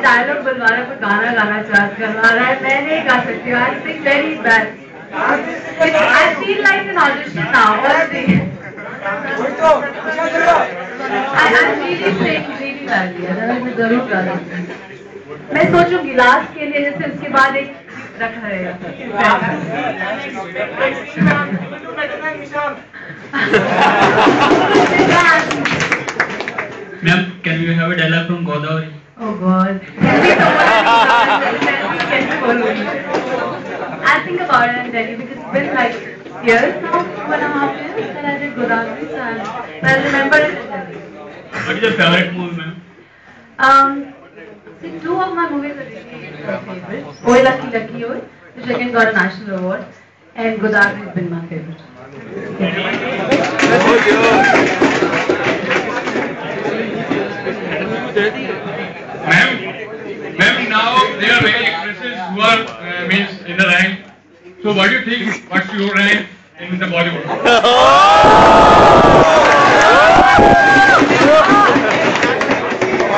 Dialogue बनवा रहा है, कोई गाना गाना चार्ज करवा रहा है, मैं नहीं गा सकती हूँ. I sing very bad. I feel like an audition now. I'm really saying really badly. Otherwise मैं जरूर गा सकती हूँ. मैं सोचूंगी लास्ट के लिए, जैसे उसके बाद एक रखा रहेगा. Ma'am, can we have a dialogue from Godavari? Oh God. I'll think about it and tell you because it's been like years now, 2.5 years that I did Godavari, so I'll remember it. What is your favorite movie, ma'am? See, two of my movies are really favorite. Oye Lucky Lucky Oye, which again got a national award, and Godavari has been my favorite. Ma'am, now there are many actresses who are means in the rank. So what do you think? What's your rank in the Bollywood?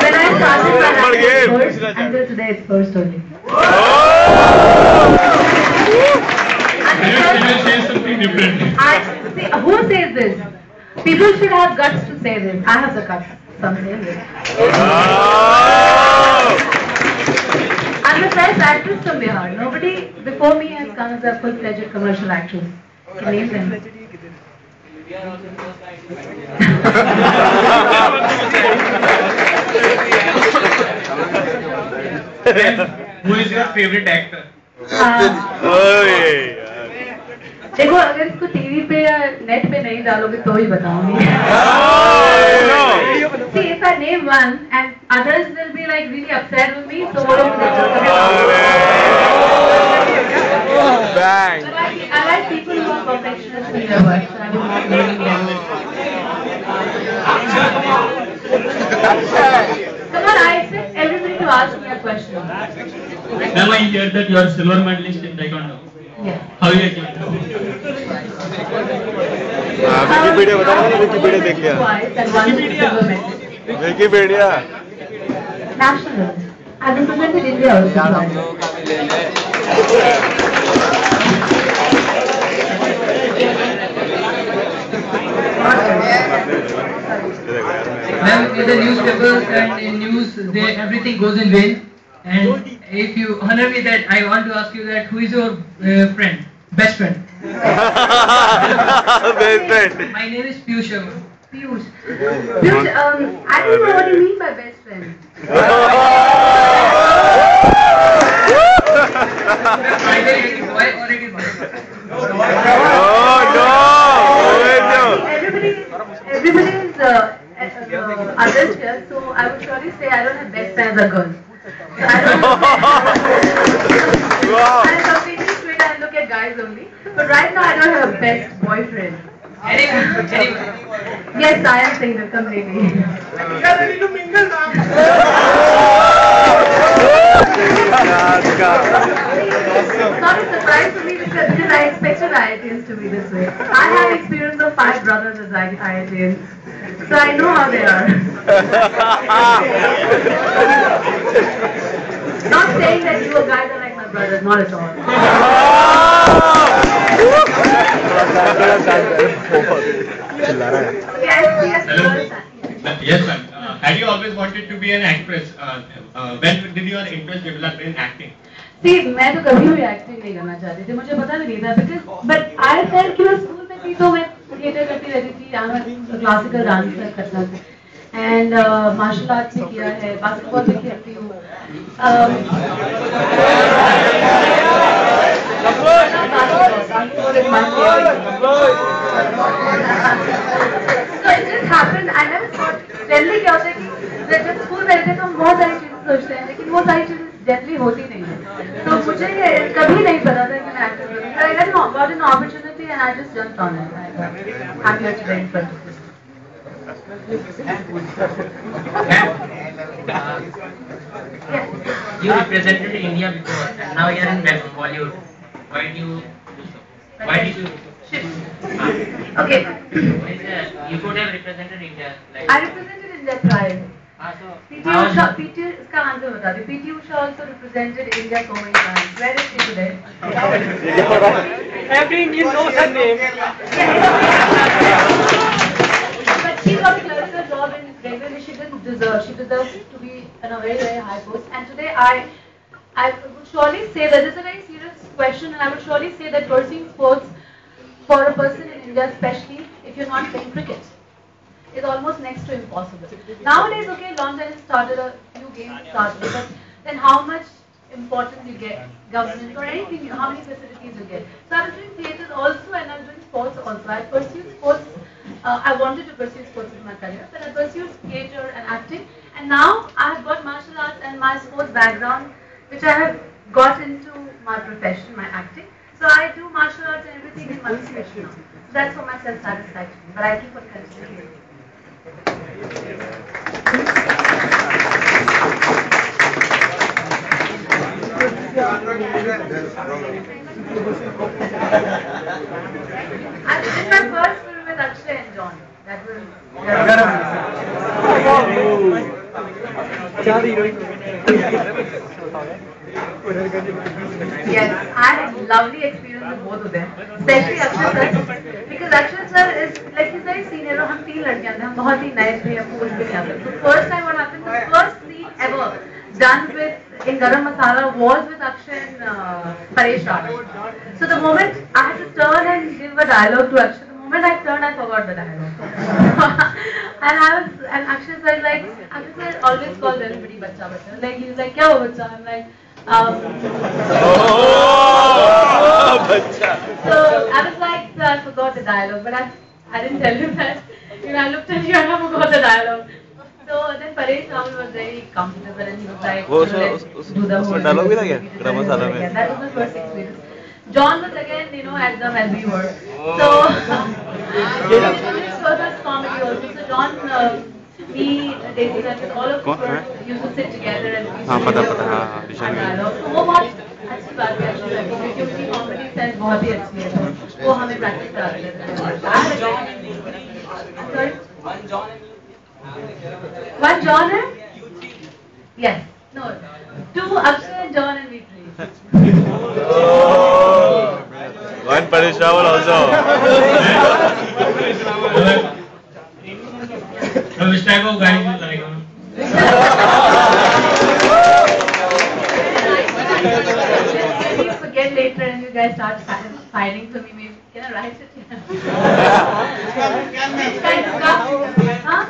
When I started my acting first, until today it's first only. Can you say something different? See, who says this? People should have guts to say this. I have the guts. So I'm saying this. I'm the first actress from Bihar. Nobody before me has come as a full-fledged commercial actress. Can name them? Who is your favorite actor? देखो अगर इसको TV पे या net पे नहीं डालोगे तो ही बताऊंगी. See, if I name one and others will be like really upset with me, so वो लोग मुझे Bang. But I like people who are perfectionists in their work, so I will not name them. Come on, I expect everybody to ask me a question. Ma'am, I hear that you are silver medalist in Taekwondo. Yes. How you achieved? Wikipedia बता रहा था. Wikipedia देख लिया. Wikipedia. National. I represented India also. Ma'am, in the newspapers and in news, everything goes in vain. And if you honor me that, I want to ask you that who is your friend, best friend? Best friend. My name is Piyush Sharma. Piyush. Piyush, I don't know what you mean by best friend. Either it is boy or it is boy. Oh no. Everybody is adult here, so I would surely say I don't have best friends or girls. So I don't have Wow. I'm completely straight. I look at guys only. But right now I don't have a best boyfriend. Anyone. Yes, I am single completely. It's not a surprise to me because I expected IITians to be this way. I have experience of 5 brothers as IITians, so I know how they are. Not saying that you guys are like my brothers, not at all. Yes, ma'am. Had you always wanted to be an actress? When did your interest develop in acting? See, मैं तो कभी भी acting नहीं करना चाहती थी. मुझे पता भी नहीं था because but I felt कि मैं स्कूल में थी तो मैं थिएटर करती रहती थी. I'm a classical dancer करना थी. And martial arts भी किया है, basketball भी खेलती हूँ. So it just happened. I never thought. Generally क्या होता है कि जब स्कूल में रहते हैं तो हम बहुत सारी चीजें सोचते हैं, लेकिन वो सारी चीजें जनरली होती नहीं है. तो मुझे कभी नहीं पता था कि मैं एक्टर करूँगी. I got an opportunity and I just jumped on it. I'm here today in front of you. You represented India before, and now you are in Bollywood. Why do you do so? Why did you shift? Okay. You could have represented India. Like I represented India pride. so PT इसका answer बता दे. PT Usha also represented India so many times. Where is she today? Every Indian knows her name. But she got a clerical job in railway. She didn't deserve. She deserves to be in a very, very high post. And today I would surely say that this is a very serious question, and I would surely say that pursuing sports for a person in India, especially if you're not playing cricket, is almost next to impossible. Nowadays, okay, lawn tennis started, a few games started, but then how much importance you get, government or anything, how many facilities you get. So I was doing theatres also, and I was doing sports also. I pursued sports, I wanted to pursue sports in my career, but I pursued theatre and acting, and now I have got martial arts and my sports background, which I have got into my profession, my acting. So I do martial arts and everything in one situation now. So that's for my self-satisfaction, but I keep on continuing. I did my first film with Akshay and John. That was yes, I had a lovely experience with both of them, especially Akshay sir, because Akshay sir is like he's very senior. हम 3 लड़कियां थे, हम बहुत ही नए थे, हम कुछ भी नहीं आते. So first time what happened, the first scene ever done with in Garam Masala was with Akshay and Paresh Rawal. So the moment I had to turn and give a dialogue to Akshay, the moment I turned, I forgot the dialogue. and Akshay sir like, Akshay sir always calls everybody bacha bacha. Like he's like, kya ho bacha? I'm like. So I was like, so I forgot the dialogue, but I didn't tell him that. You know, I looked at you and I forgot the dialogue. So then Paresh Rawal was very comfortable and he was like, let's do the whole dialogue भी था क्या? Garam Masala में? That was my first experience. John was again, you know, as dumb as we were. So it was comedy also. So John, me, Daisy, and all of us used to sit together and we हाँ पता dialogue. So वो बहुत अच्छी बात है क्योंकि उसकी comedy sense बहुत ही अच्छी है. वो हमें प्रैक्टिस कराते हैं. One John and yes, no, 2 Akshay and John and we 3. One Paresh Rawal also. Which type of guys you like? If you forget later and you guys start fighting for me, maybe can I write it? Which kind of guy? Huh?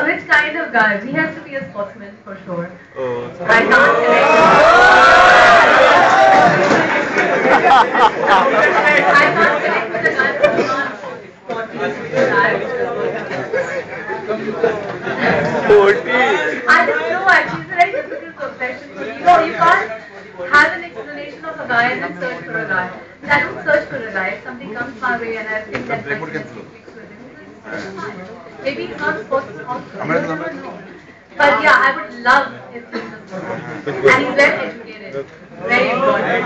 Which kind of guy? He has to be a sportsman for sure. Oh. I can't connect. I can't connect with a guy who's not sporty. I don't know actually, it's a very difficult profession. You know, you can't have an explanation of a guy and then search for a guy. I don't search for a guy. If something comes my way and I think that I can speak with him, it's fine. Maybe it's not sportsman also. You never know. But yeah, I would love if he was a sportsman. And he's well educated. Very important.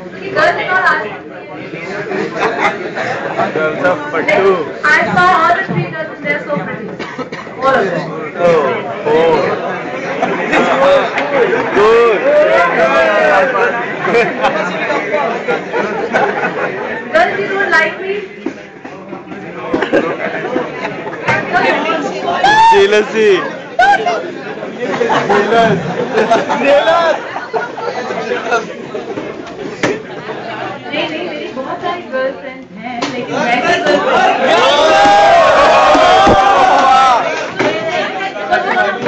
Okay, girls are not asking me. Girls are for 2. I saw all the 3 girls and they're so pretty. All of them. Oh. Good. Girls, you don't like me? Jealousy. नहीं मेरी बहुत सारी girlfriends हैं लेकिन वैसी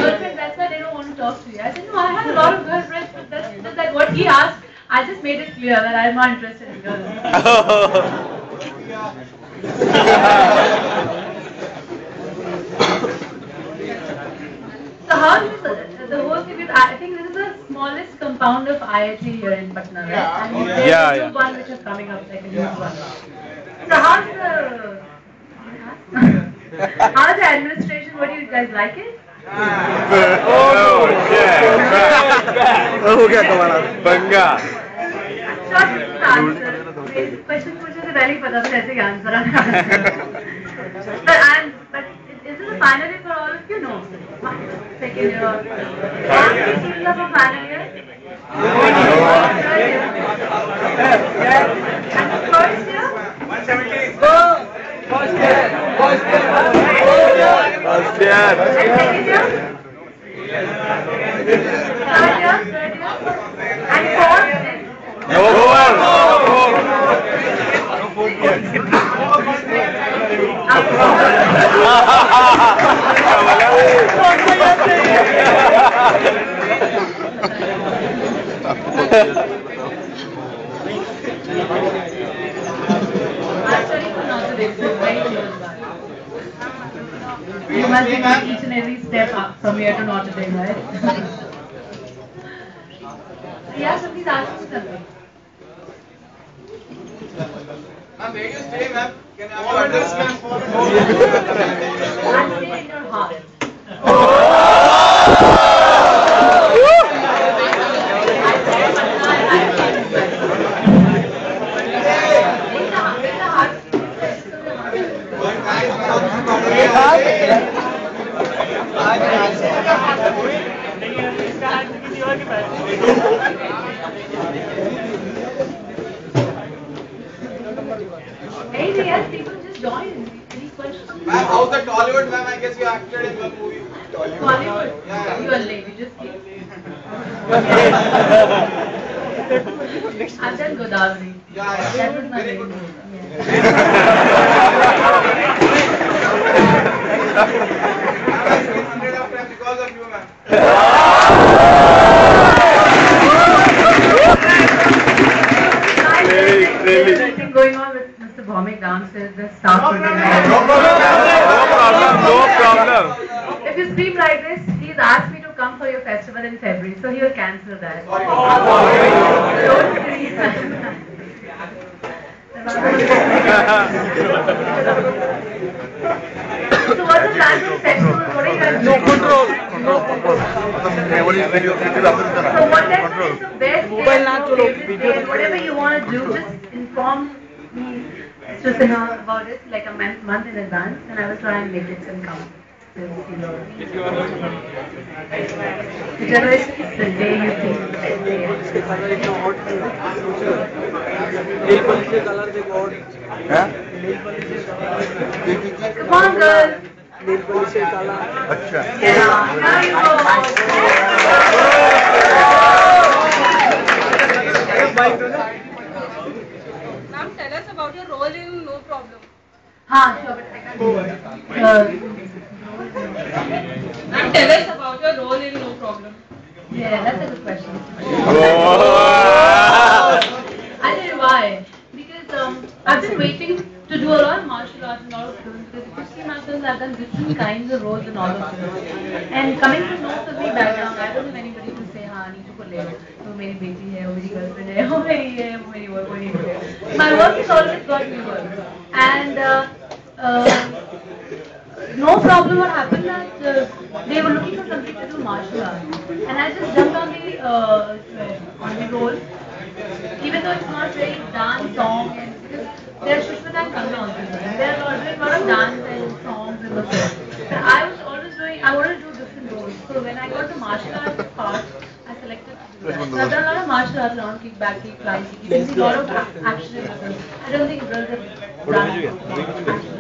girlfriend that's why they don't want to talk to you. I said no, I have a lot of girlfriends, but that's just like what he asked. I just made it clear that I'm not interested in girls. So how is the whole thing is, I think this is the smallest compound of IIT here in Patna, right? And there's a new one which is coming up, like a new one. So how's the administration? What do you guys like it? Oh, yeah. हो गया तुम्हारा पंगा. Question मुझे तो पहले ही पता था ऐसे answer but is it a final year for all of you? No. Second year. All the students are from final year? And first year? 170. First year. And second year? Third year? And fourth? No You must be going each and every step up from here to Notre Dame, right? Yeah, so please ask me something. Ma'am, where do you stay, ma'am? Can I have your address, ma'am? I stay in your heart. Anything else? People just join. Any questions? Ma'am, how's the Tollywood, ma'am? I guess you acted in one movie. Bollywood? Yeah. You are late. You just came. I've done Godavari. Yeah. That was my Very main good. movie. Hundred of time because of you, ma'am. There's something going on with Mr. Bhaumik downstairs. The staff will be problem. No problem. If you scream like this, he's asked me to come for your festival in February, so he will cancel that. Don't scream. So what's the plan for the festival? What are you guys doing? No control. So whatever is the best day, your favorite day, whatever you want to do, just inform me about it like a month in advance, and I will try and make it and come. Whichever is the day you think is the best day. Come on, girl. अच्छा. Yeah, now you go. Ma'am, tell us about your role in No Problem. Sure, but I can't do it. Ma'am, tell us about your role in No Problem. Yeah, that's a good question. Oh. I'll tell you why. Because I've been waiting to do a lot of martial arts and a lot of films. Because if you see my films, I've done different kinds of roles in all of them. And coming from no filmy background, I don't have anybody to say, हाँ नीतू को ले लो, तो मेरी बेटी है, वो मेरी girlfriend है, वो मेरी है, वो मेरी work, वो नहीं है. My work has always got me work. And no problem what happened that they were looking for something to do martial arts. And I just jumped on the role. Even though it's not very dance, song, and because there's Shushmita and Kangana also. They're doing a lot of dance and songs in the film. But I was always doing, I wanted to do different roles. So when I got the martial arts part, I selected to do that. So I've done a lot of martial arts around kickback, kick, flying, kick. You can see a lot of action in the film. I don't think girls have done action.